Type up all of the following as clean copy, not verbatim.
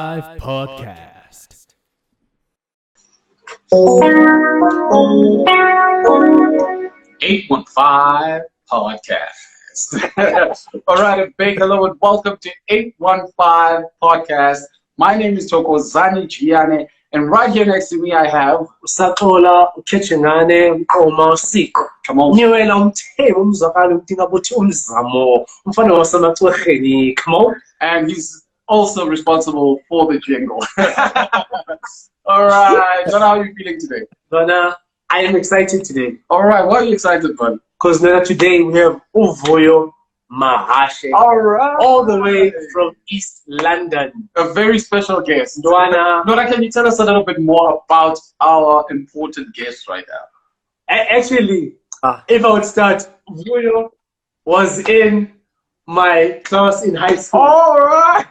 Podcast. 815 Podcast. All right, a big hello and welcome to 815 Podcast. My name is Thokozani Giane, and right here next to me I have Satola Ukhetshengane Masiko. come on. Niwela umthebo umzwakala udinga ukuthi umzamo umfana wasemachweheni. Come on. And he's also responsible for the jingle. All right, John, how are you feeling today? Donna, I am excited today All right, why are you excited, bud? because today we have Vuyo Mahashe All right, all the way from East London. a very special guest. Donna, Nora, can you tell us a little bit more about our important guest right now? actually, if I would start, Vuyo was in my class in high school. All right.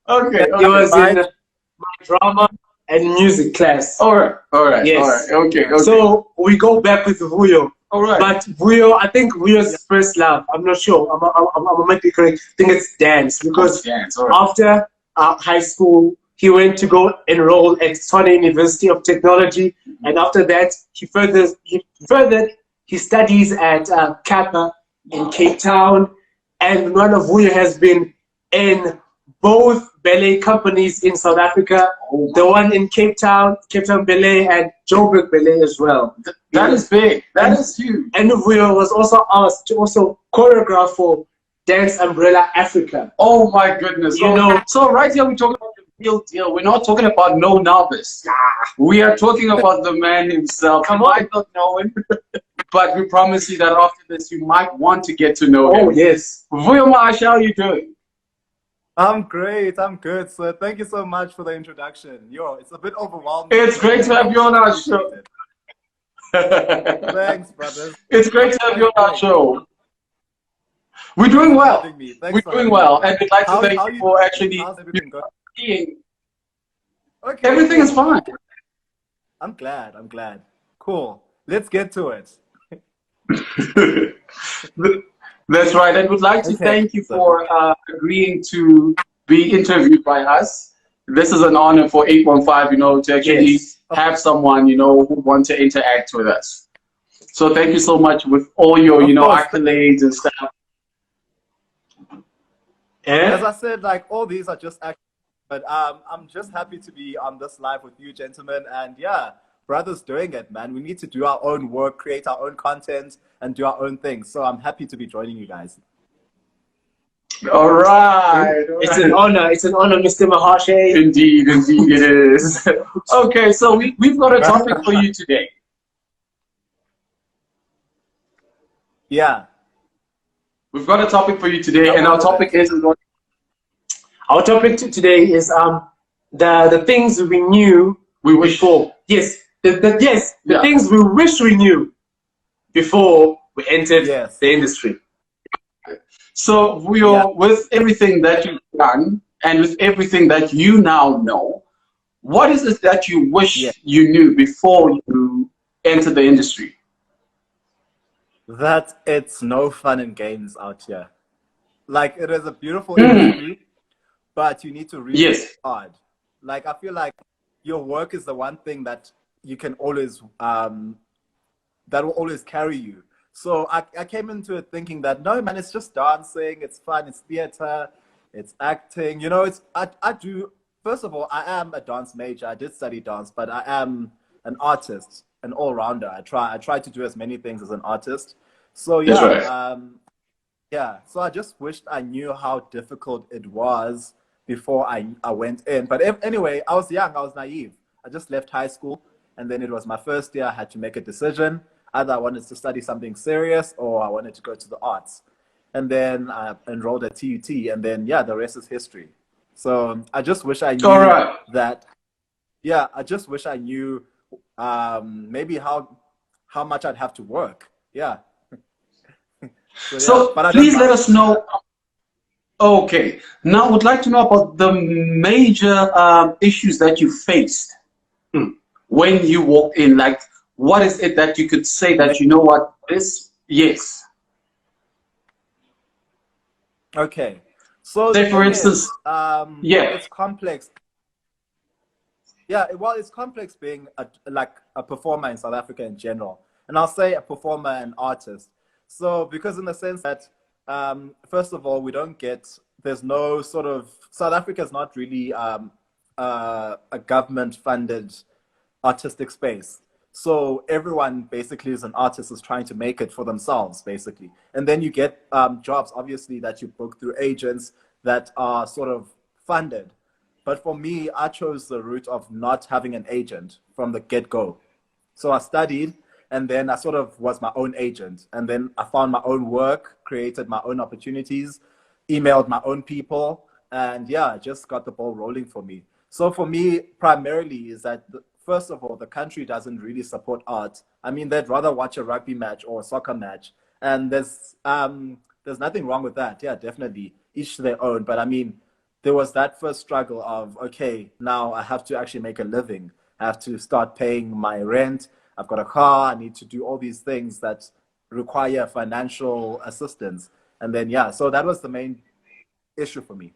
Okay, okay. he was in my drama and music class. All right. Yes. All right. Okay. So we go back with Vuyo. all right. But Vuyo, I think Vuyo's first love, I'm not sure, I might be correct, I think it's dance, because Dance, all right. after high school, he went to go enroll at Tshwane University of Technology, and after that, he furthered his studies at Kappa in Cape Town, and one of Vuyo has been in both ballet companies in South Africa, the one in Cape Town Ballet, and Joburg Ballet as well. That is big. That is huge. And Vuyo was also asked to also choreograph for Dance Umbrella Africa. Oh my goodness. You know- So right here we're talking about the real deal. We're not talking about no novice. We are talking about the man himself. Come You on. might not know him, but we promise you that after this you might want to get to know Oh him. yes. Vuyo Mahashe, how are you doing? I'm great. I'm good. So thank you so much for the introduction. It's a bit overwhelming. It's great to have you on our show. Thanks, brothers. It's great to have you on our show. We're doing well. Having me. Thanks We're for doing having well, me. and we'd like to thank How you for actually How's everything going? being. Okay. Everything is fine. I'm glad. Cool. Let's get to it. That's right, and we'd like to Okay. thank you for agreeing to be interviewed by us. This is an honor for 815, to actually Yes. have someone, who want to interact with us. So thank you so much with all your, Of course. accolades and stuff. As Yeah. I said, like all these are just actions, but I'm just happy to be on this live with you, gentlemen. And yeah, brothers doing it, man. We need to do our own work, create our own content, and do our own things. So I'm happy to be joining you guys. All right. It's an honor, Mr. Mahashe. Indeed it is. Okay, so we've got a topic for you today. Yeah. We've got a topic for you today, and our topic is Our topic today is the things we knew we wish before. Yes, the Yeah. things we wish we knew before we entered Yes. the industry. So, with everything that you've done and with everything that you now know, what is it that you wish Yeah. you knew before you entered the industry? That it's no fun and games out here. Like it is a beautiful industry, but you need to really Yes. work hard. Like I feel like your work is the one thing that you can always that will always carry you. So I came into it thinking that no man, it's just dancing, it's fun, it's theater, it's acting. I do. First of all, I am a dance major. I did study dance, but I am an artist, an all-rounder. I try to do as many things as an artist. So yeah, That's right. yeah. So I just wished I knew how difficult it was before I went in. But anyway, I was young. I was naive. I just left high school, and then it was my first year. I had to make a decision. Either I wanted to study something serious or I wanted to go to the arts. And then I enrolled at TUT, and then yeah, the rest is history. So I just wish I knew All right. that. Yeah, I just wish I knew maybe how much I'd have to work. Yeah. So, but I don't please let mind. us know. Okay. Now, I would like to know about the major issues that you faced when you walked in. Like, what is it that you could say that, yes. Okay. So the Say, for thing instance, is, yeah. it's complex. Yeah, well, it's complex being like a performer in South Africa in general, and I'll say a performer and artist. So because in the sense that, first of all, we don't get there's no sort of South Africa is not really a government-funded artistic space. So everyone basically is an artist is trying to make it for themselves, basically. And then you get jobs, obviously, that you book through agents that are sort of funded. But for me, I chose the route of not having an agent from the get-go. So I studied, and then I sort of was my own agent. And then I found my own work, created my own opportunities, emailed my own people, and yeah, just got the ball rolling for me. So for me, primarily is that, first of all, the country doesn't really support art. I mean, they'd rather watch a rugby match or a soccer match. And there's nothing wrong with that. Yeah, definitely. Each to their own. But I mean, there was that first struggle of, okay, now I have to actually make a living. I have to start paying my rent. I've got a car. I need to do all these things that require financial assistance. And then, yeah, so that was the main issue for me.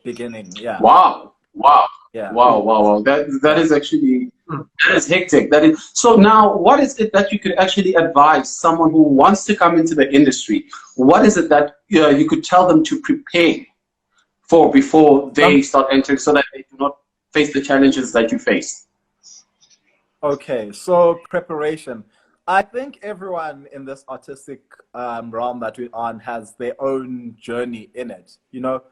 Beginning, yeah. Wow. Wow. Yeah. Wow, wow, wow. That is actually that is hectic. That is so now what is it that you could actually advise someone who wants to come into the industry? What is it that you could tell them to prepare for before they start entering so that they do not face the challenges that you face? Okay, so preparation. I think everyone in this artistic realm that we're on has their own journey in it, you know.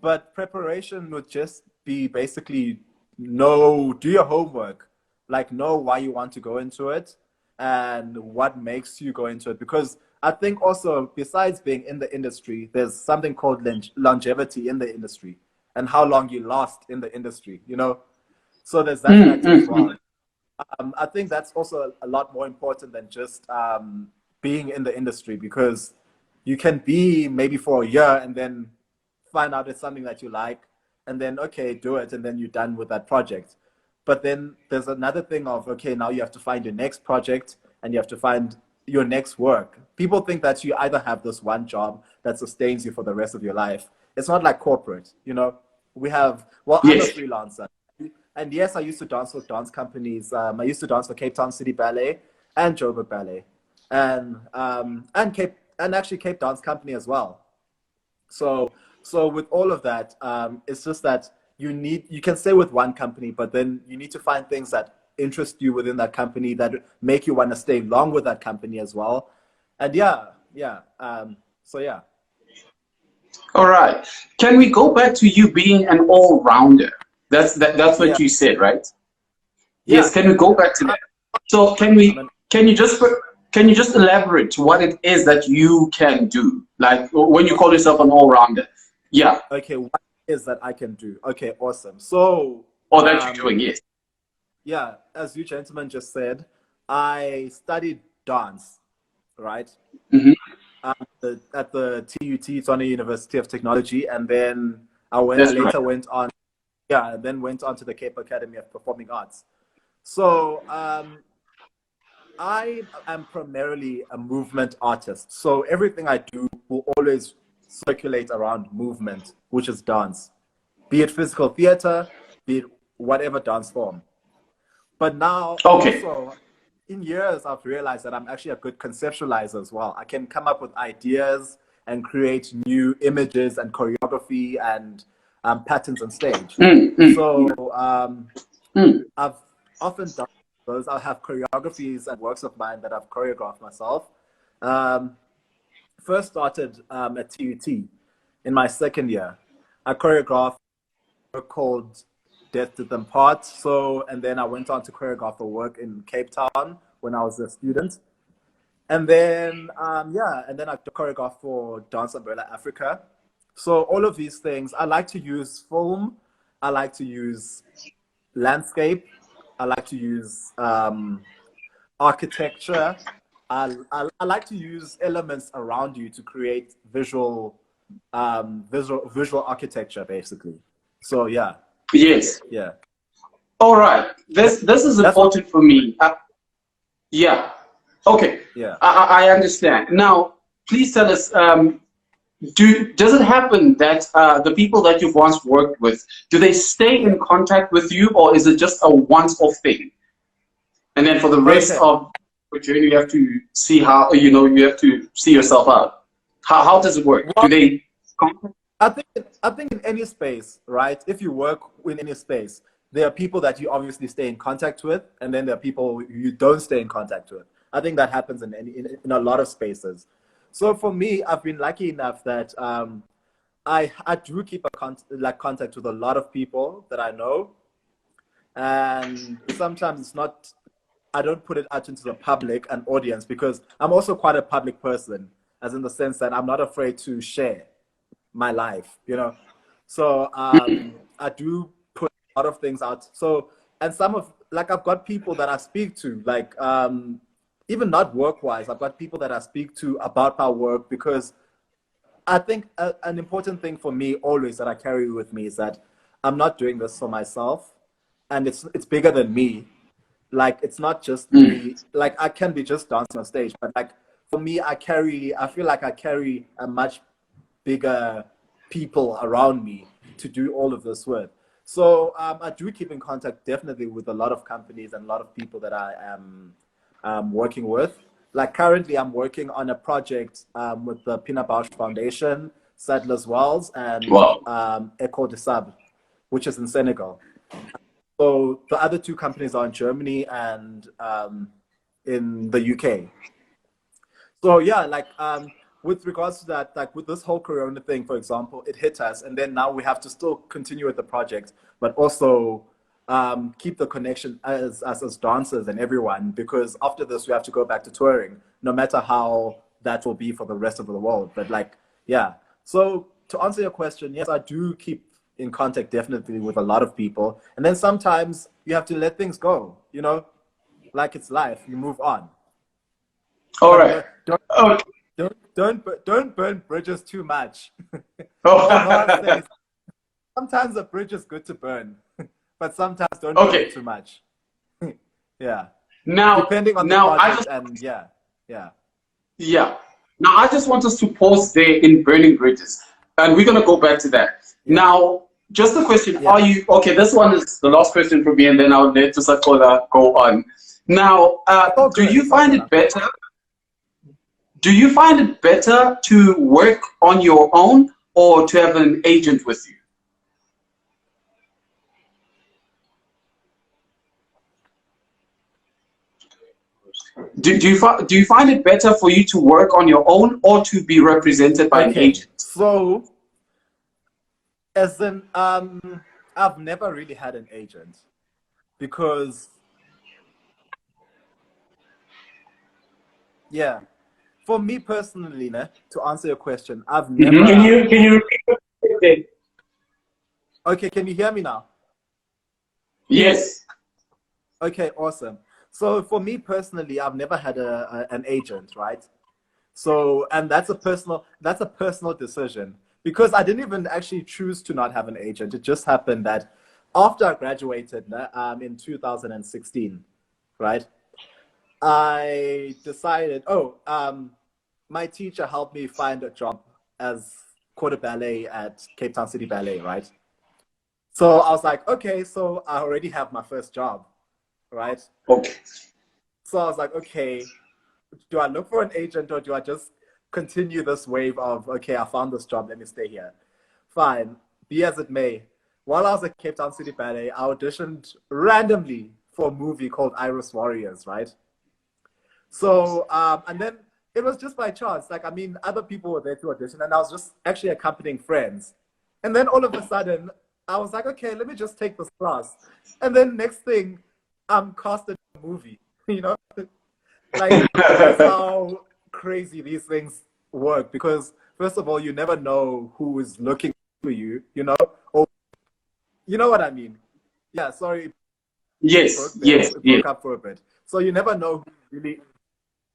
But preparation would just be basically do your homework, like know why you want to go into it and what makes you go into it. Because I think also, besides being in the industry, there's something called longevity in the industry and how long you last in the industry, you know. So there's that factor as well. I think that's also a lot more important than just being in the industry, because you can be maybe for a year and then find out it's something that you like, and then, okay, do it, and then you're done with that project. But then there's another thing of, okay, now you have to find your next project and you have to find your next work. People think that you either have this one job that sustains you for the rest of your life. It's not like corporate, you know. I'm a freelancer. And yes, I used to dance for dance companies. I used to dance for Cape Town City Ballet and Joburg Ballet, and actually Cape Dance Company as well. So with all of that, it's just that you can stay with one company, but then you need to find things that interest you within that company that make you want to stay long with that company as well. And so yeah. All right. Can we go back to you being an all-rounder? That's what you said, right? Yeah. Yes. Can we go back to that? So can you just elaborate what it is that you can do? Like when you call yourself an all-rounder. Yeah. Okay, what is that I can do? Okay, awesome. So or that you're doing, yes. Yeah, as you gentlemen just said, I studied dance, right? Mm-hmm. At the TUT, Tshwane University of Technology, and then I went on to the Cape Academy of Performing Arts. So I am primarily a movement artist. So everything I do will always circulate around movement, which is dance, be it physical theater, be it whatever dance form. But now, also, in years, I've realized that I'm actually a good conceptualizer as well. I can come up with ideas and create new images and choreography and patterns on stage. So I've often done those. I'll have choreographies and works of mine that I've choreographed myself. First started at TUT in my second year. I choreographed a work called Death Did Them Part. And then I went on to choreograph a work in Cape Town when I was a student. And then, and then I choreographed for Dance Umbrella Africa. So all of these things, I like to use film. I like to use landscape. I like to use architecture. I like to use elements around you to create visual architecture, basically. So yeah. Yes. Yeah. All right. This is important for me. Yeah. Okay. Yeah. I understand. Now, please tell us. Does it happen that the people that you've once worked with, do they stay in contact with you, or is it just a once-off thing? And then for the rest Okay. of the journey, you have to see how, you have to see yourself out. How does it work? Do Well, they? I think in any space, right? If you work in any space, there are people that you obviously stay in contact with, and then there are people you don't stay in contact with. I think that happens in a lot of spaces. So for me, I've been lucky enough that I do keep contact with a lot of people that I know, and sometimes it's not. I don't put it out into the public and audience because I'm also quite a public person, as in the sense that I'm not afraid to share my life, So I do put a lot of things out. So, and some of, like, I've got people that I speak to, like, even not work-wise, I've got people that I speak to about my work, because I think an important thing for me always that I carry with me is that I'm not doing this for myself, and it's bigger than me. Like, it's not just me. Like, I can be just dancing on stage, but like, for me, I feel like I carry a much bigger people around me to do all of this with. So I do keep in contact definitely with a lot of companies and a lot of people that I am working with. Like, currently I'm working on a project with the Pina Bausch Foundation, Sadler's Wells, and Wow. Echo de Sab, which is in Senegal. So the other two companies are in Germany and in the UK. So yeah, like with regards to that, like with this whole Corona thing, for example, it hit us, and then now we have to still continue with the project, but also keep the connection as dancers and everyone, because after this we have to go back to touring, no matter how that will be for the rest of the world. But like, yeah. So to answer your question, yes, I do keep in contact definitely with a lot of people, and then sometimes you have to let things go. Like, it's life. You move on. All But right. Okay. don't burn bridges too much. Although I Oh. say sometimes a bridge is good to burn, but sometimes don't burn Okay. it too much. Yeah, Now, depending on the now I project, just and yeah. Yeah. Now, I just want us to pause there in burning bridges, and we're gonna go back to that. Yeah, Now, just a question: yeah. Are you okay? This one is the last question for me, and then I'll let Tusakola go on. Now, It's all good. It's all good. Do you find it better to work on your own or to have an agent with you? Do you find it better for you to work on your own or to be represented by an Okay, agent? so as in, I've never really had an agent because, yeah, for me personally, to answer your question, I've never Can Mhm. had you an can you agent. repeat what you said? Okay, can you hear me now? Yes. Okay, awesome. So for me personally, I've never had an agent, right? So, and that's a personal decision, because I didn't even actually choose to not have an agent. It just happened that after I graduated in 2016, right? I decided, my teacher helped me find a job as quarter ballet at Cape Town City Ballet, right? So I was like, okay, so I already have my first job, right? Okay. So I was like, okay, do I look for an agent, or do I just continue this wave of, okay, I found this job, let me stay here? Fine, be as it may. While I was at Cape Town City Ballet, I auditioned randomly for a movie called Iris Warriors, right? So, and then it was just by chance. Like, I mean, other people were there to audition, and I was just actually accompanying friends. And then all of a sudden, I was like, okay, let me just take this class. And then next thing, I'm cast in a movie, you know? Like, that's how crazy these things work, because first of all, you never know who is looking for you, or you know what I mean. Yeah, sorry, Yes, yes, it yes. broke up for a bit. So you never know who really,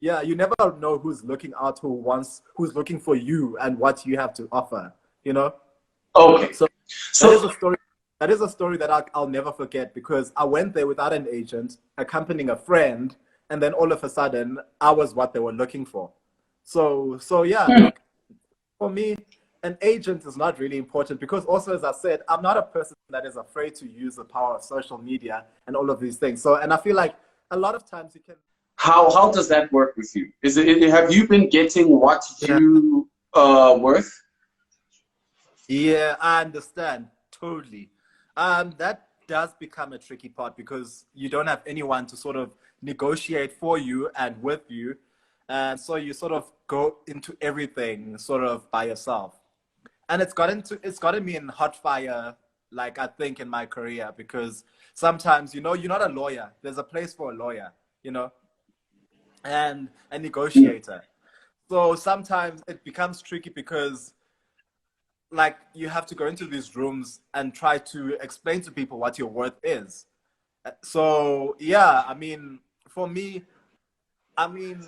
yeah, you never know who's looking out, who's looking for you and what you have to offer, you know. Okay. So that is So, a story. That is a story that I'll never forget, because I went there without an agent, accompanying a friend, and then all of a sudden, I was what they were looking for. So yeah, hmm, like, for me, an agent is not really important because also, as I said, I'm not a person that is afraid to use the power of social media and all of these things. So, and I feel like a lot of times you can. How does that work with you? Is it, have you been getting what Yeah. you worth? Yeah, I understand totally. That does become a tricky part because you don't have anyone to sort of negotiate for you and with you, and so you sort of go into everything sort of by yourself. And it's gotten me in hot fire, like I think in my career, because sometimes you're not a lawyer. There's a place for a lawyer, you know, and a negotiator. So sometimes it becomes tricky because like you have to go into these rooms and try to explain to people what your worth is. So yeah, I mean, for me, I mean,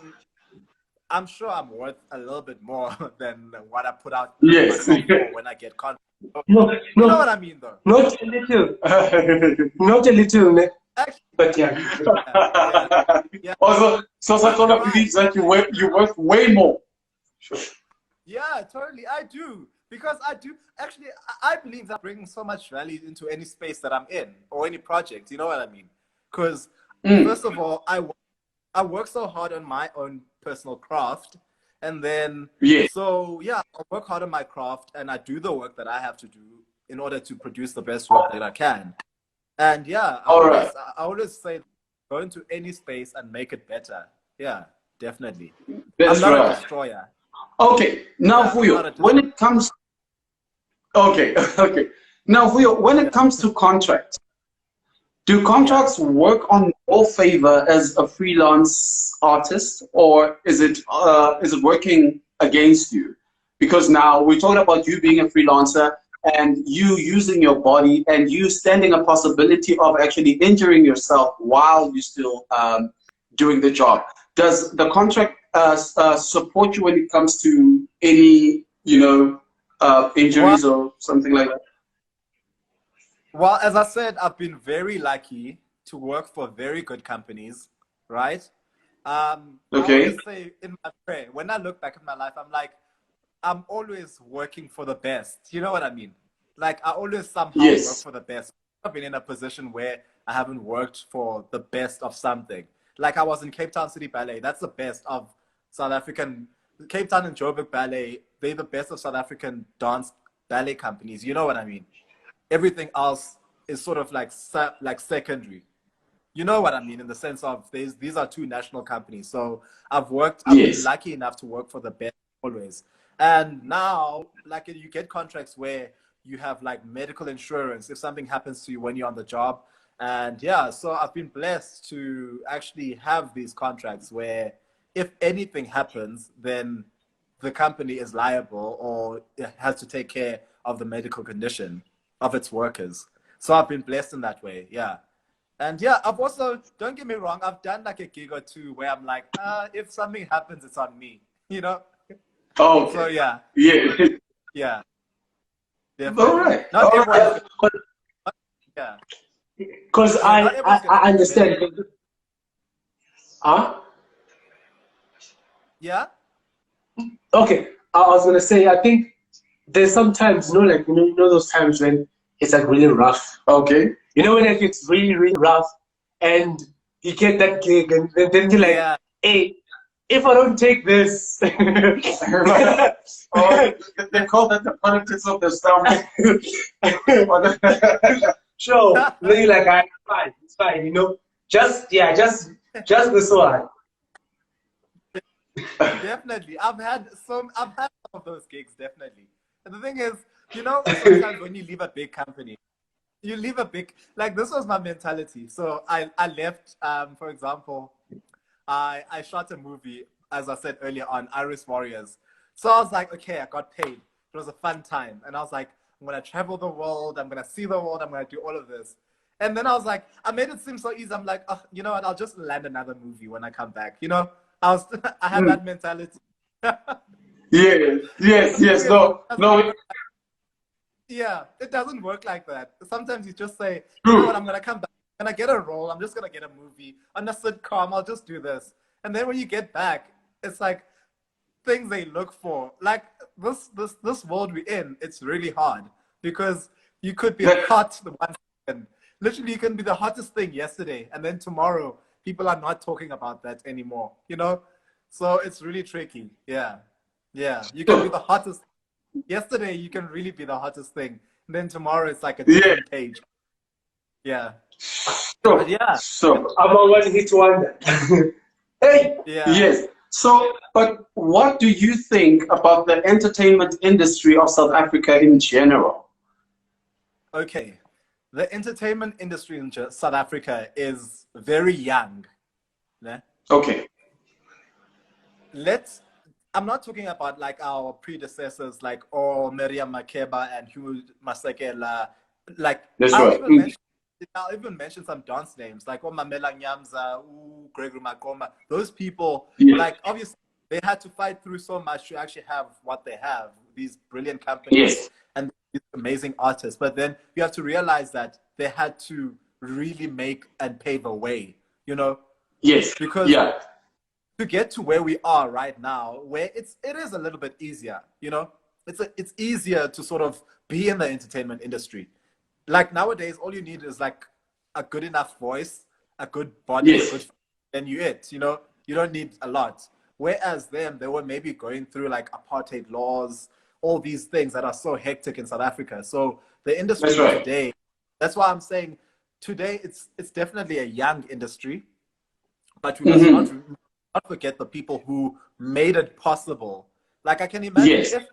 I'm sure I'm worth a little bit more than what I put out Yes. myself for when I get content. No, You know no, what I mean, though. not a little, not a little, Actually, but yeah. yeah, yeah. Also, so You're Satola right. believes that you worth way more. Yeah, totally. I do. Because I do. Actually, I believe that bringing so much value into any space that I'm in or any project. You know what I mean? Because, first of all, I work so hard on my own personal craft. And then, Yes. so yeah, I work hard on my craft and I do the work that I have to do in order to produce the best work that I can. And yeah, All right. I always say go into any space and make it better. Yeah, definitely. That's I'm not a right. destroyer. Okay. Now, Yeah, I'm not a Vuyo, when it comes. Okay. Okay. Now, Vuyo, when it comes to contracts, do contracts work on your favor as a freelance artist, or is it working against you? Because now we're talking about you being a freelancer and you using your body and you standing a possibility of actually injuring yourself while you're still doing the job. Does the contract support you when it comes to any, Well, injuries or something like that? well, as I said, I've been very lucky to work for very good companies, right? I Okay. always say in my prayer, when I look back at my life, I'm like, I'm always working for the best. You know what I mean? Like I always somehow work Yes. for the best. I've been in a position where I haven't worked for the best of something. Like I was in Cape Town City Ballet. That's the best of South African. Cape Town and Joburg Ballet. They're the best of South African dance ballet companies. You know what I mean? Everything else is sort of like secondary. You know what I mean in the sense of these are two national companies. So I've been Yes. lucky enough to work for the best always. And now, like you get contracts where you have like medical insurance if something happens to you when you're on the job. And yeah, so I've been blessed to actually have these contracts where if anything happens, then the company is liable or it has to take care of the medical condition of its workers. So I've been blessed in that way. Yeah. And yeah, I've also, don't get me wrong, I've done like a gig or two where I'm like, if something happens, it's on me, you know? So Okay. yeah, Yeah. yeah, All definitely. right. Not All everyone's right. gonna, yeah, Because yeah, not everyone's gonna I be the best. understand. Huh? Yeah, Okay. I was gonna say I think there's sometimes like those times when it's like really rough. Okay. You know when like it's really really rough, and you get that gig, and then you're like, yeah, hey, if I don't take this, Oh, they call that the politics of the stomach. sure. Then you're like, "Ah, it's fine, just this one. definitely. I've had some of those gigs, definitely. And the thing is, sometimes when you leave a big company, you leave a big, like this was my mentality. So I left, for example, I shot a movie, as I said earlier on, Iris Warriors. So I was like, okay, I got paid. It was a fun time. And I was like, I'm going to travel the world. I'm going to see the world. I'm going to do all of this. And then I was like, I made it seem so easy. I'm like, oh, you know what? I'll just land another movie when I come back. I had that mentality. Yes, But yes, the thing yes. is, No, no, yeah, it doesn't work like that. Sometimes you just say, you know what, true. I'm gonna come back. I'm gonna get a role. I'm just gonna get a movie on a sitcom. I'll just do this. And then when you get back, it's like things they look for. Like this world we're in, it's really hard because you could be hot the one second. Literally, you can be the hottest thing yesterday, and then tomorrow people are not talking about that anymore. You know, so it's really tricky. Yeah, yeah. You can be the hottest yesterday. You can really be the hottest thing, and then tomorrow it's like a different page. Yeah. So, yeah. So I'm a one-hit wonder. Hey. Yeah. Yes. So, but what do you think about the entertainment industry of South Africa in general? Okay. The entertainment industry in South Africa is very young. Yeah? Okay. I'm not talking about like our predecessors like Miriam Makeba and Hugh Masekela. Like That's right. I'll even mention some dance names like Mamela Nyamza, Gregory Makoma. Those people, like obviously they had to fight through so much to actually have what they have, these brilliant companies and these amazing artists. But then you have to realize that they had to really make and pave a way, you know? Yes. Because to get to where we are right now, where it is a little bit easier, you know? It's easier to sort of be in the entertainment industry. Like nowadays, all you need is like a good enough voice, a good body, and you know, you don't need a lot. Whereas them, they were maybe going through like apartheid laws, all these things that are so hectic in South Africa. So the industry today, that's why I'm saying today it's definitely a young industry, but we must not forget the people who made it possible. Like I can imagine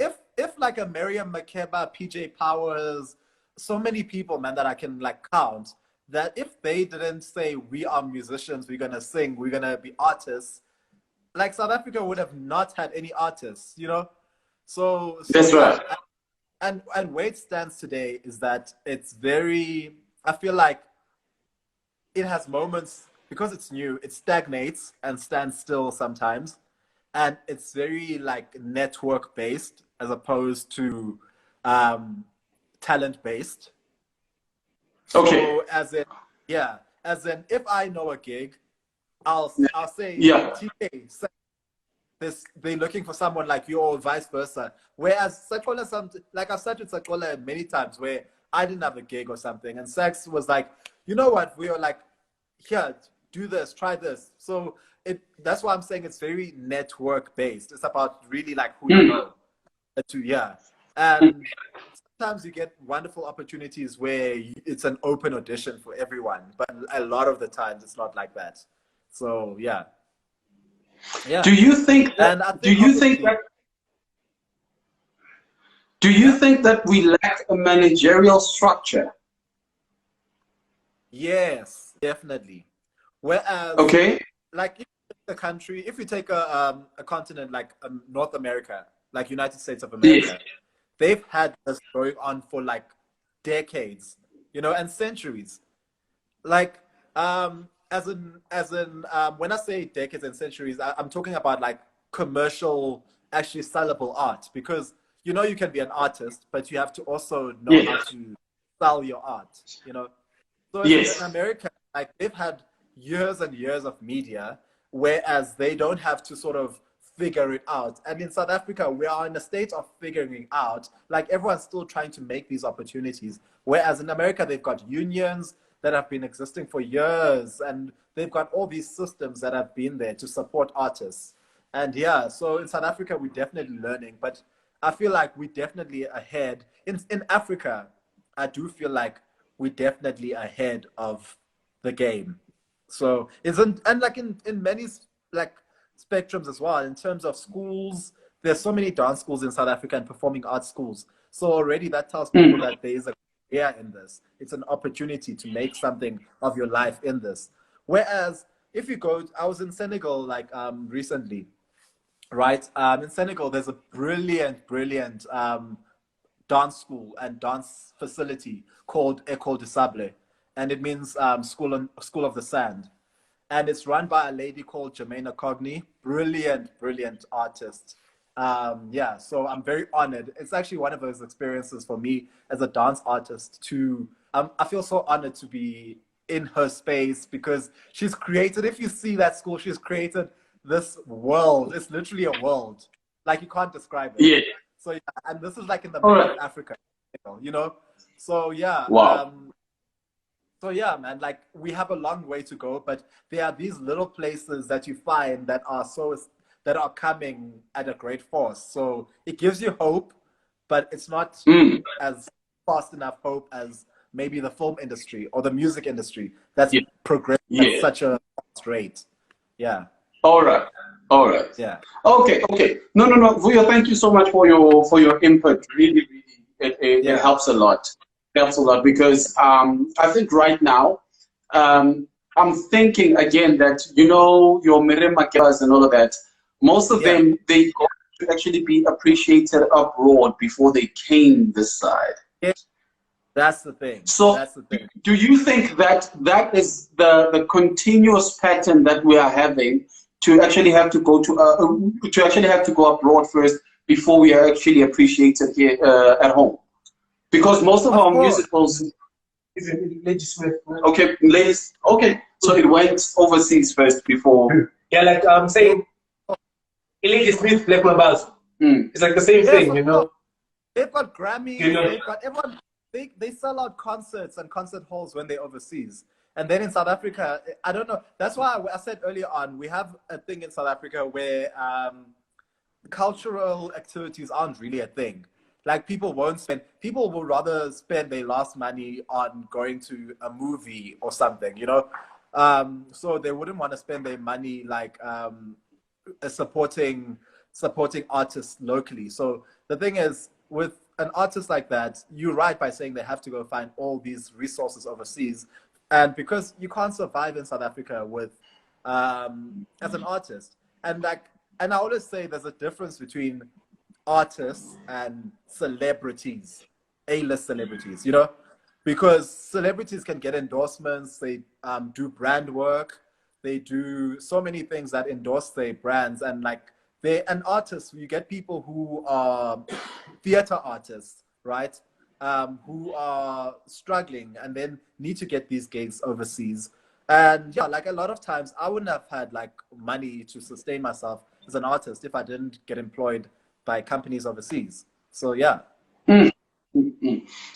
if like a Miriam Makeba, PJ Powers, so many people, man, that I can like count, that if they didn't say we are musicians, we're gonna sing, we're gonna be artists, like South Africa would have not had any artists, you know. So that's right. And where it stands today is that it's very. I feel like it has moments because it's new. It stagnates and stands still sometimes, and it's very like network based as opposed to talent based. So as in if I know a gig, I'll say TK, they're looking for someone like you or vice versa. Whereas Sachola, like I've said with Sachola many times where I didn't have a gig or something and Sax was like, you know what, we were like, here, do this, try this. So that's why I'm saying it's very network based. It's about really like who you know. And sometimes you get wonderful opportunities where it's an open audition for everyone, but a lot of the times it's not like that. So yeah. Do you think that, do you think that we lack a managerial structure? Yes, definitely. Whereas like if you take a country, if you take a continent like North America, like United States of America, they've had this going on for like decades, you know, and centuries. Like as in when I say decades and centuries, I'm talking about like commercial, actually sellable art, because you know you can be an artist, but you have to also know how to sell your art, you know. So in America, like they've had years and years of media, whereas they don't have to sort of figure it out. And in South Africa, we are in a state of figuring out, like everyone's still trying to make these opportunities. Whereas in America, they've got unions that have been existing for years, and they've got all these systems that have been there to support artists. And yeah, so in South Africa, we're definitely learning, but I feel like we're definitely ahead. In Africa, I do feel like we're definitely ahead of the game. So and like in many like spectrums as well, in terms of schools, there's so many dance schools in South Africa and performing arts schools. So already that tells people that there is a career in this. It's an opportunity to make something of your life in this. Whereas if you go, I was in Senegal like recently, right? In Senegal, there's a brilliant dance school and dance facility called École de Sable, and it means school of the sand. And it's run by a lady called Jermaine Cogni, brilliant artist. So I'm very honored. It's actually one of those experiences for me as a dance artist to, I feel so honored to be in her space because she's created, if you see that school, she's created this world. It's literally a world. Like you can't describe it. Yeah. So yeah, and this is like in the All middle right. of Africa, you know. So yeah. Wow. So yeah, man, like we have a long way to go, but there are these little places that you find that are coming at a great force. So it gives you hope, but it's not Mm. as fast enough hope as maybe the film industry or the music industry that's Yeah. progressing at Yeah. such a fast rate. Yeah. All right. All right. Yeah. Okay. Okay. No, no, no. Vuyo, thank you so much for your input. Really, really, it Yeah. helps a lot. Helps a lot because I think right now I'm thinking again that your Mirema girls and all of that. Most of Yeah. them they got to actually be appreciated abroad before they came this side. Yeah. That's the thing. So, That's the thing. do you think that that is the continuous pattern that we are having to actually have to go to actually have to go abroad first before we are actually appreciated here at home? Because most of our course. musicals, okay, ladies, okay, so it went overseas first before. Yeah, like I'm saying, Elijah Smith, Black Mambas. It's like the same Yes, thing, of you know. course. They've got Grammys, You know. they've got everyone. They sell out concerts and concert halls when they're overseas. And then in South Africa, I don't know. That's why I said earlier on, we have a thing in South Africa where cultural activities aren't really a thing. Like people will rather spend their last money on going to a movie or something, you know? So they wouldn't want to spend their money like supporting artists locally. So the thing is, with an artist like that, you're right by saying they have to go find all these resources overseas, and because you can't survive in South Africa with as an artist, and I always say there's a difference between artists and celebrities, A-list celebrities, you know, because celebrities can get endorsements, they do brand work, they do so many things that endorse their brands, and like an artist, you get people who are theater artists, right? Who are struggling and then need to get these gigs overseas. And yeah, like a lot of times I wouldn't have had like money to sustain myself as an artist if I didn't get employed by companies overseas. So yeah.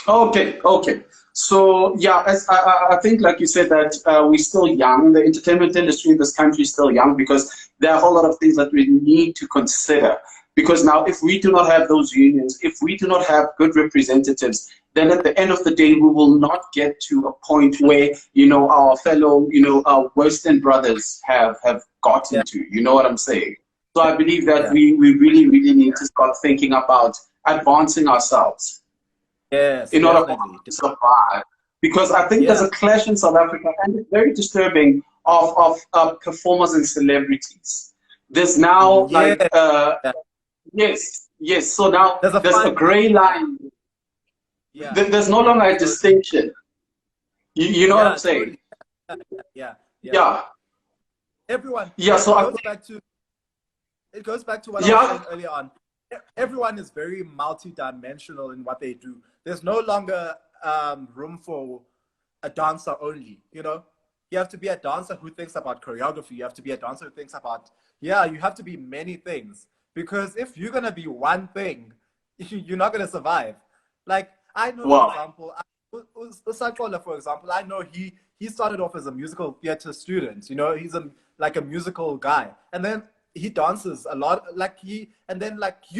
Okay, okay. So yeah, as I think, like you said, that we're still young. The entertainment industry in this country is still young because there are a whole lot of things that we need to consider. Because now, if we do not have those unions, if we do not have good representatives, then at the end of the day, we will not get to a point where our fellow our Western brothers have gotten to. You know what I'm saying? So I believe that we really need to start thinking about advancing ourselves. Yes, In order for us to survive. Because I think there's a clash in South Africa, and it's very disturbing, of performers and celebrities. There's now yes. So now there's a gray line. Yeah. There's no longer a distinction. You know what I'm saying? Totally. Yeah. Everyone. Yeah. So it goes back to what I was saying earlier on. Everyone is very multi-dimensional in what they do. There's no longer room for a dancer only, you know? You have to be a dancer who thinks about choreography. You have to be a dancer who thinks about, you have to be many things. Because if you're going to be one thing, you're not going to survive. Like, I know, for example, Usakola, for example, I know he started off as a musical theater student, you know? He's like a musical guy. And then he dances a lot, you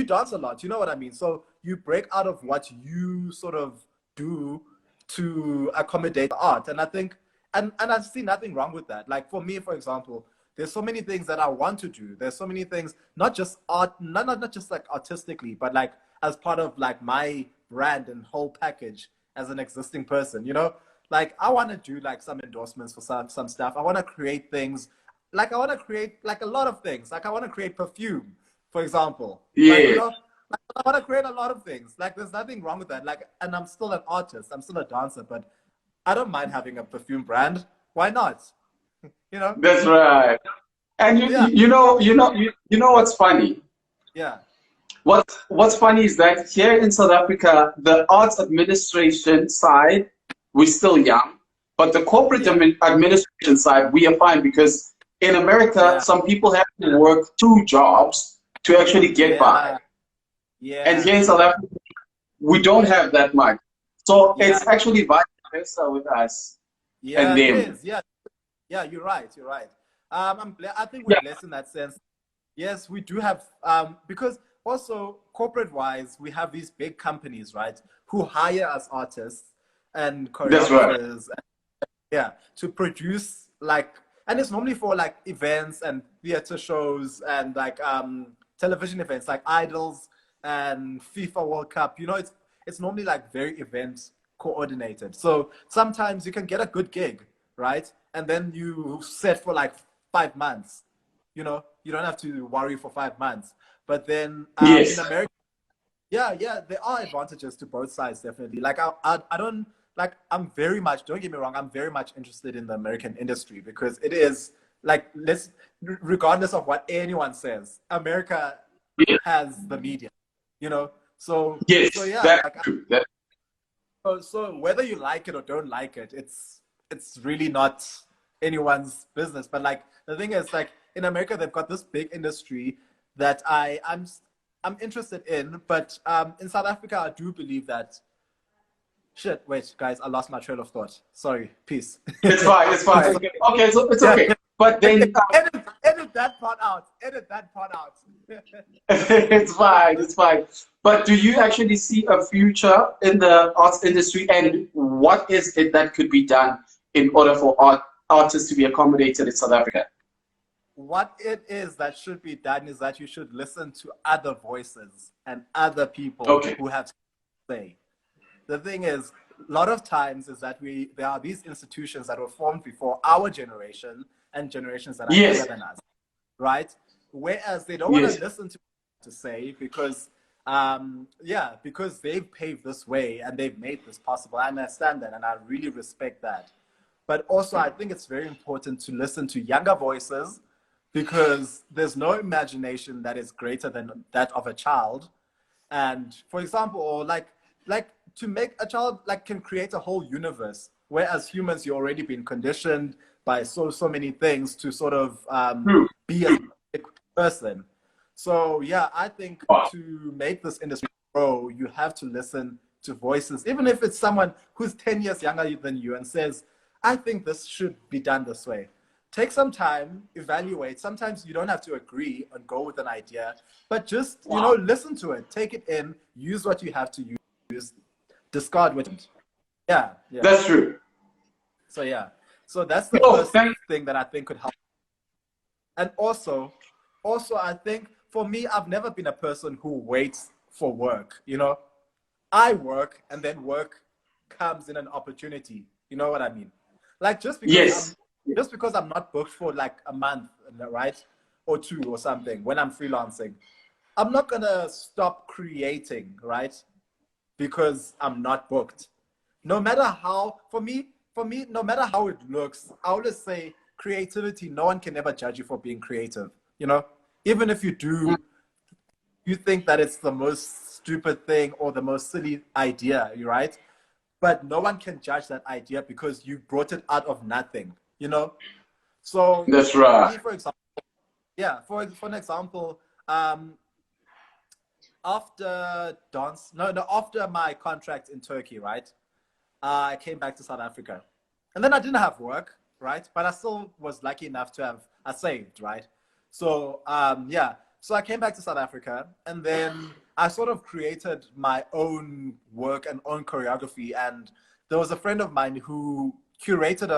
dance a lot, you know what I mean? So you break out of what you sort of do to accommodate the art. And I think, and I see nothing wrong with that. Like for me, for example, there's so many things that I want to do. There's so many things, not just art, not just like artistically, but like as part of like my brand and whole package as an existing person, you know? Like I want to do like some endorsements for some stuff. I want to create things. Like I want to create like a lot of things. Like I want to create perfume, for example. Yeah. Like, like, I want to create a lot of things. Like there's nothing wrong with that. Like, and I'm still an artist. I'm still a dancer, but I don't mind having a perfume brand. Why not? You know. That's right. And you know what's funny? Yeah. What's funny is that here in South Africa, the arts administration side, we're still young, but the corporate administration side, we are fine because in America, some people have to work 2 jobs to actually get by. Yeah. And here in South Africa, we don't have that much. So it's actually vice versa with us and It them. is. Yeah, you're right. You're right. I think we're blessed in that sense. Yes, we do have, because also corporate-wise, we have these big companies, right, who hire us artists and That's right. choreographers, to produce like, and it's normally for like events and theater shows and like television events like Idols and FIFA World Cup. You know, it's normally like very event coordinated. So sometimes you can get a good gig, right, and then you set for like 5 months. You know, you don't have to worry for 5 months. But then Yes. in America, there are advantages to both sides, definitely. Like I don't like, I'm very much, don't get me wrong, I'm very much interested in the American industry because it is like, regardless of what anyone says, America has the media, you know. So Yes, so yeah, that's like, true. so whether you like it or don't like it, it's really not anyone's business. But like the thing is, like in America, they've got this big industry that I'm interested in. But in South Africa, I do believe that. Shit! Wait, guys, I lost my trail of thought. Sorry. Peace. It's fine. It's fine. Okay, so it's okay. But then edit that part out. Edit that part out. it's fine. It's fine. But do you actually see a future in the arts industry, and what is it that could be done in order for artists to be accommodated in South Africa? What it is that should be done is that you should listen to other voices and other people who have to say. The thing is, a lot of times is that there are these institutions that were formed before our generation and generations that are younger than us, right? Whereas they don't want to listen to say because, because they've paved this way and they've made this possible. I understand that and I really respect that. But also I think it's very important to listen to younger voices because there's no imagination that is greater than that of a child. And for example, or like to make a child like can create a whole universe, whereas humans, you've already been conditioned by so many things to sort of be a person. So yeah, I think to make this industry grow, you have to listen to voices, even if it's someone who's 10 years younger than you and says, I think this should be done this way. Take some time, evaluate. Sometimes you don't have to agree and go with an idea, but just, you know, listen to it, take it in, use what you have to use, discard what. Yeah. That's true. So yeah, so that's the first thing that I think could help. And also I think for me, I've never been a person who waits for work. You know, I work and then work comes in an opportunity. You know what I mean? Like just because I'm not booked for like a month, right, or two or something when I'm freelancing, I'm not gonna stop creating, right? Because I'm not booked. No matter how, for me, no matter how it looks, I always say creativity, no one can ever judge you for being creative. You know, even if you do, you think that it's the most stupid thing or the most silly idea, right? But no one can judge that idea because you brought it out of nothing, you know? So that's right. Me, for example, for an example, after my contract in Turkey, right? I came back to South Africa. And then I didn't have work, right? But I still was lucky enough to have, I saved, right? So, so I came back to South Africa and then I sort of created my own work and own choreography. And there was a friend of mine who curated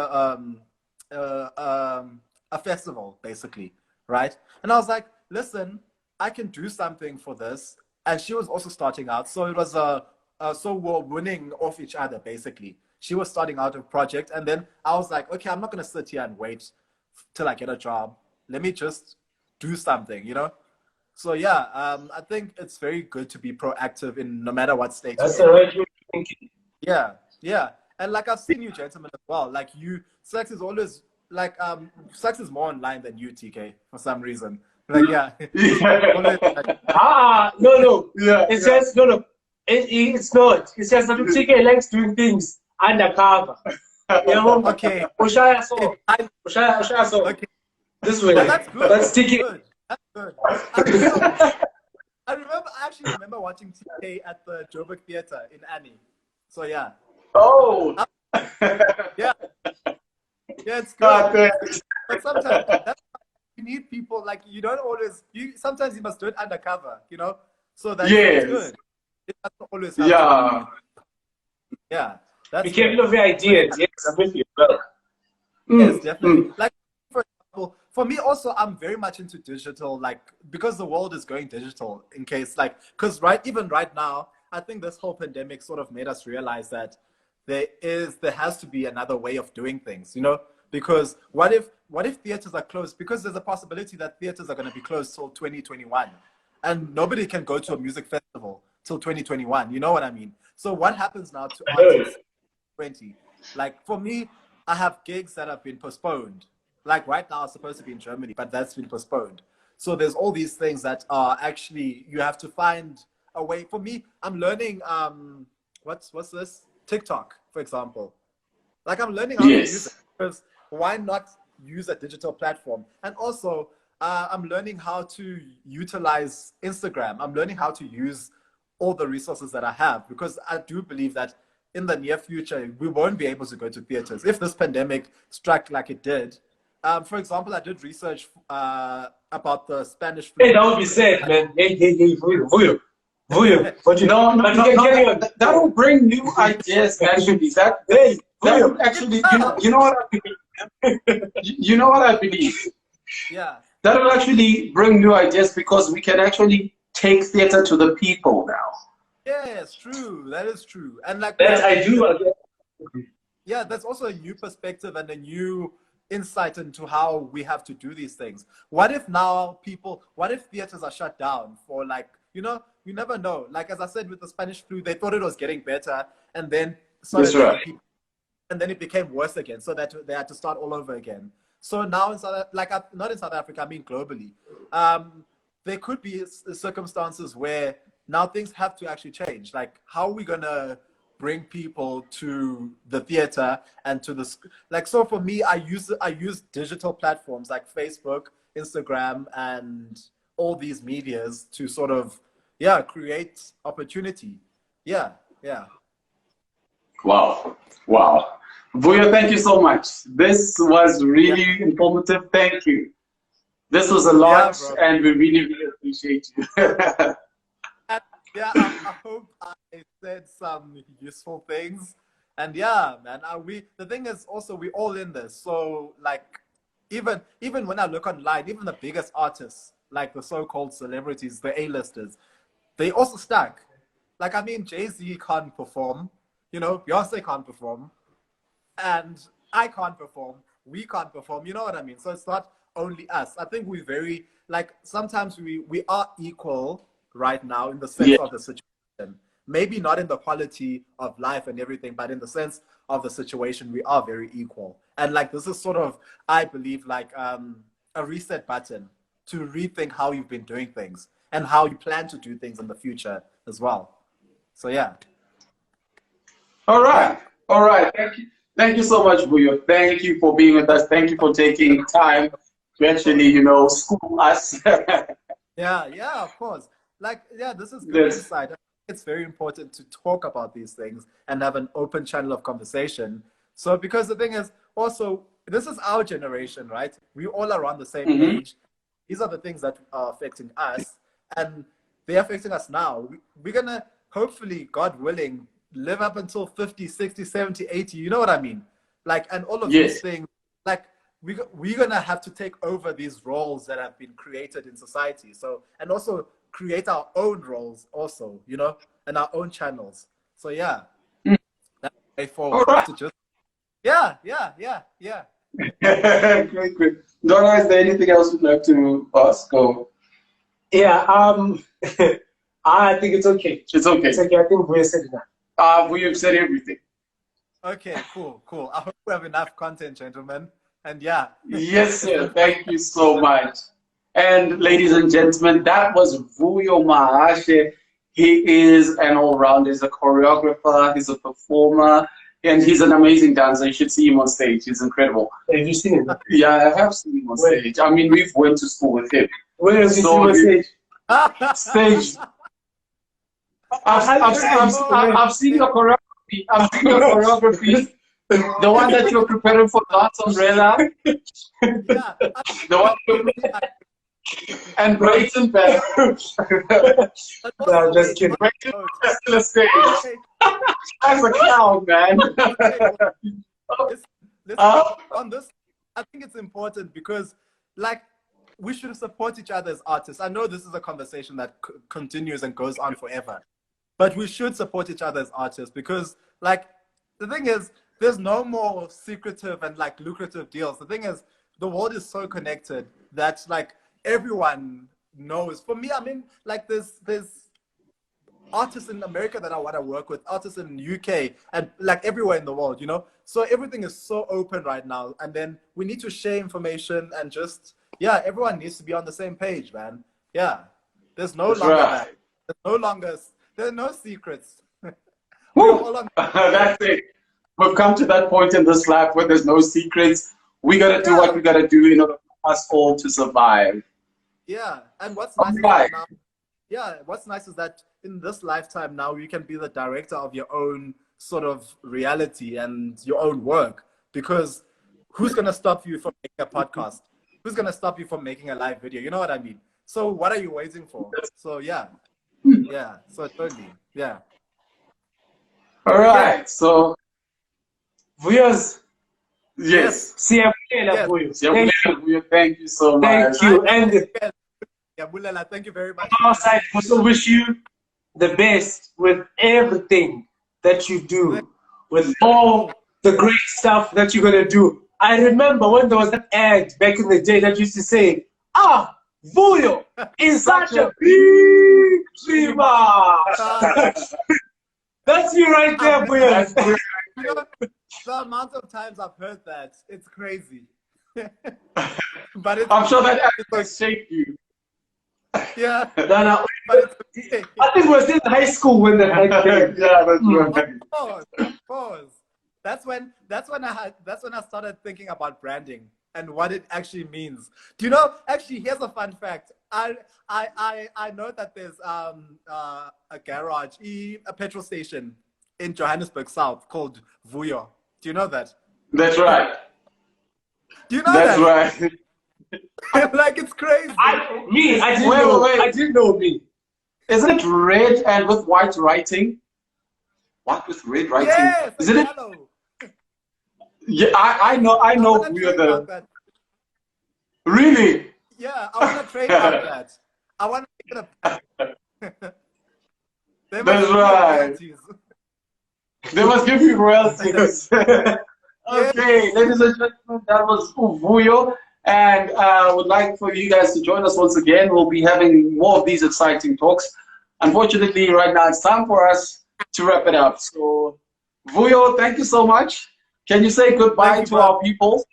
a festival, basically, right? And I was like, listen, I can do something for this. And she was also starting out. So it was so we're winning off each other, basically. She was starting out a project. And then I was like, okay, I'm not going to sit here and wait till I get a job. Let me just do something, you know? So yeah, I think it's very good to be proactive in no matter what state. That's the right way of thinking. Yeah. And like I've seen you gentlemen as well. Like sex is always like sex is more online than you, TK, for some reason. Like always, like, no. It's just no. It's not. It's just that TK likes doing things undercover. You know? Okay. Ushaya so. Okay. This way. But that's good. That's TK. Good. That's good. I actually remember watching TK at the Joburg Theatre in Annie. So yeah. Oh. Yeah. Yeah, it's God, good. But sometimes you need people like you don't always sometimes you must do it undercover, you know? So that's yes. good. It doesn't always have Yeah. to be, yeah. That's Be careful of your ideas. Yes, I'm with you. Yes, definitely. Like for example, for me also, I'm very much into digital, like because the world is going digital. In case like, because even right now, I think this whole pandemic sort of made us realize that there has to be another way of doing things. You know, because what if theaters are closed? Because there's a possibility that theaters are going to be closed till 2021, and nobody can go to a music festival till 2021. You know what I mean? So what happens now to artists? 20. Like for me, I have gigs that have been postponed. Like right now, I'm supposed to be in Germany, but that's been postponed. So there's all these things that are actually you have to find a way. For me, I'm learning what's this TikTok, for example. Like I'm learning how to use it because why not use a digital platform? And also, I'm learning how to utilize Instagram. I'm learning how to use all the resources that I have because I do believe that in the near future, we won't be able to go to theaters. If this pandemic struck like it did, for example, I did research about the Spanish flu. Hey, that would be sad, man. Hey, Vuyo. What you No, carry on. that will bring new ideas. Actually, that would actually, you know what you know what I believe. Yeah. That will actually bring new ideas because we can actually take theater to the people now. Yes, true. That is true. And like That I do. Yeah, that's also a new perspective and a new insight into how we have to do these things. What if theaters are shut down for like, you know, you never know. Like as I said with the Spanish flu, they thought it was getting better and then That's right. and then it became worse again. So that they had to start all over again. So now not in South Africa, I mean globally. There could be circumstances where now things have to actually change. Like how are we gonna bring people to the theater and to the like? So for me, I use digital platforms like Facebook, Instagram, and all these medias to sort of create opportunity. Yeah. Wow. Vuyo, thank you so much. This was really informative. Thank you. This was a lot, and we really, really appreciate you. Yeah, I hope I said some useful things. And yeah, man, the thing is also we're all in this. So like even when I look online, even the biggest artists, like the so-called celebrities, the A-listers, they also stuck. Like I mean, Jay-Z can't perform, you know, Beyonce can't perform, and I can't perform, we can't perform, you know what I mean? So it's not only us. I think we're very like sometimes we are equal right now in the sense of the situation. Maybe not in the quality of life and everything, but in the sense of the situation, we are very equal. And like this is sort of, I believe, like a reset button to rethink how you've been doing things and how you plan to do things in the future as well. So yeah. All right. Thank you so much, Vuyo. Thank you for being with us. Thank you for taking time to actually, you know, school us. Yeah, of course. Like, yeah, this is good insight. I think it's very important to talk about these things and have an open channel of conversation. So, because the thing is, also, this is our generation, right? We all are around the same age. These are the things that are affecting us, and they're affecting us now. We're going to, hopefully, God willing, live up until 50, 60, 70, 80. You know what I mean? Like, and all of these things, like, we're going to have to take over these roles that have been created in society. So, and also create our own roles also, you know, and our own channels. So yeah, that's the way forward. All right. Yeah. Great. Donna, is there anything else you'd like to ask? Or? Yeah, I think it's okay. It's okay. It's okay. I think we said enough. We have said everything. Okay, cool. I hope we have enough content, gentlemen. And yeah. Yes, sir. Thank you so much. And ladies and gentlemen, that was Vuyo Mahashe. He is an all-rounder. He's a choreographer. He's a performer. And he's an amazing dancer. You should see him on stage. He's incredible. Have you seen him? Yeah, I have seen him on stage. I mean, we've went to school with him. Where is So this you- message? Stage. I've seen your choreography. I've seen your choreography. The one that you're preparing for Dance Umbrella. Yeah. The one you're and Brayton Bell. No, just kidding. Brayton Bell to the stage. Okay, That's a clown, man. listen, Uh, on this, I think it's important because, like, we should support each other as artists. I know this is a conversation that continues and goes on forever, but we should support each other as artists because, like, the thing is, there's no more secretive and like lucrative deals. The thing is, the world is so connected that like everyone knows. For me, I mean, like, there's artists in America that I want to work with, artists in UK, and like everywhere in the world, you know? So everything is so open right now. And then we need to share information and just, yeah, everyone needs to be on the same page, man. Yeah. There's no That's longer right. that. There's no secrets. Woo! We're all on, That's it. We've come to that point in this life where there's no secrets. We gotta do what we gotta do in order for us all to survive. yeah. And what's nice is Right. that now, yeah, what's nice is that in this lifetime now you can be the director of your own sort of reality and your own work, because who's going to stop you from making a podcast? Who's going to stop you from making a live video? You know what I mean? So what are you waiting for? So yeah, so totally, yeah. All right. So Vuyo's. yes. Siyabulela, Yes. Vuyo. Thank you so much. Thank you. And Yeah, Bulela, thank you very much. on our side, we also wish you the best with everything that you do, with all the great stuff that you're going to do. I remember when there was that ad back in the day that used to say, Vuyo is such a big dreamer. That's you right there, Vuyo. You know, the amount of times I've heard that, it's crazy. But it's, I'm sure that actually shaped you. yeah, No. but it's okay. I think we're still in high school when that ad came. Yeah, that's right. Of course. That's when I started thinking about branding and what it actually means. Do you know? Actually, here's a fun fact. I know that there's a garage, a petrol station in Johannesburg South called Vuyo. Do you know that? That's right. Do you know That's that? right. Like, it's crazy. I didn't Wait, know. wait. I didn't know me. Isn't it red and with white writing? What with red writing? Yes, Isn't it? yellow. Yeah, I know I we're want to trademark the that. really. Yeah, I want to trademark that. I want to make it a. They must That's give me right. royalties. They must give you royalties. Okay, ladies and gentlemen, that was Vuyo, and would like for you guys to join us once again. We'll be having more of these exciting talks. Unfortunately, right now it's time for us to wrap it up. So, Vuyo, thank you so much. Can you say goodbye to our people?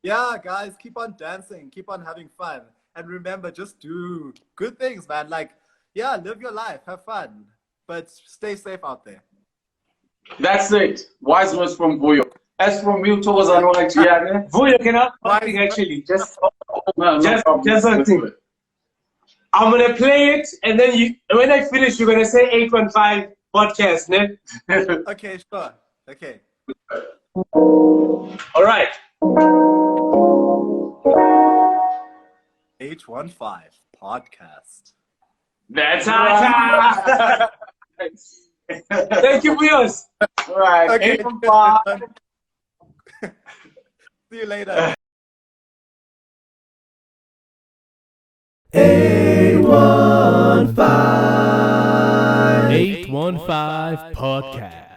Yeah, guys, keep on dancing, keep on having fun, and remember, just do good things, man. Like, yeah, live your life, have fun, but stay safe out there. That's it. Wise words from Vuyo. As from me, towards Anwar Giane. Vuyo, can I one thing actually? Just No problem. just one thing. I'm gonna play it, and then when I finish, you're gonna say 815 podcast, ne? Okay, sure. Okay. All right. 815 podcast. That's right. Thank you, Vuyos. All right. Okay. 815. See you later. 815 815 podcast.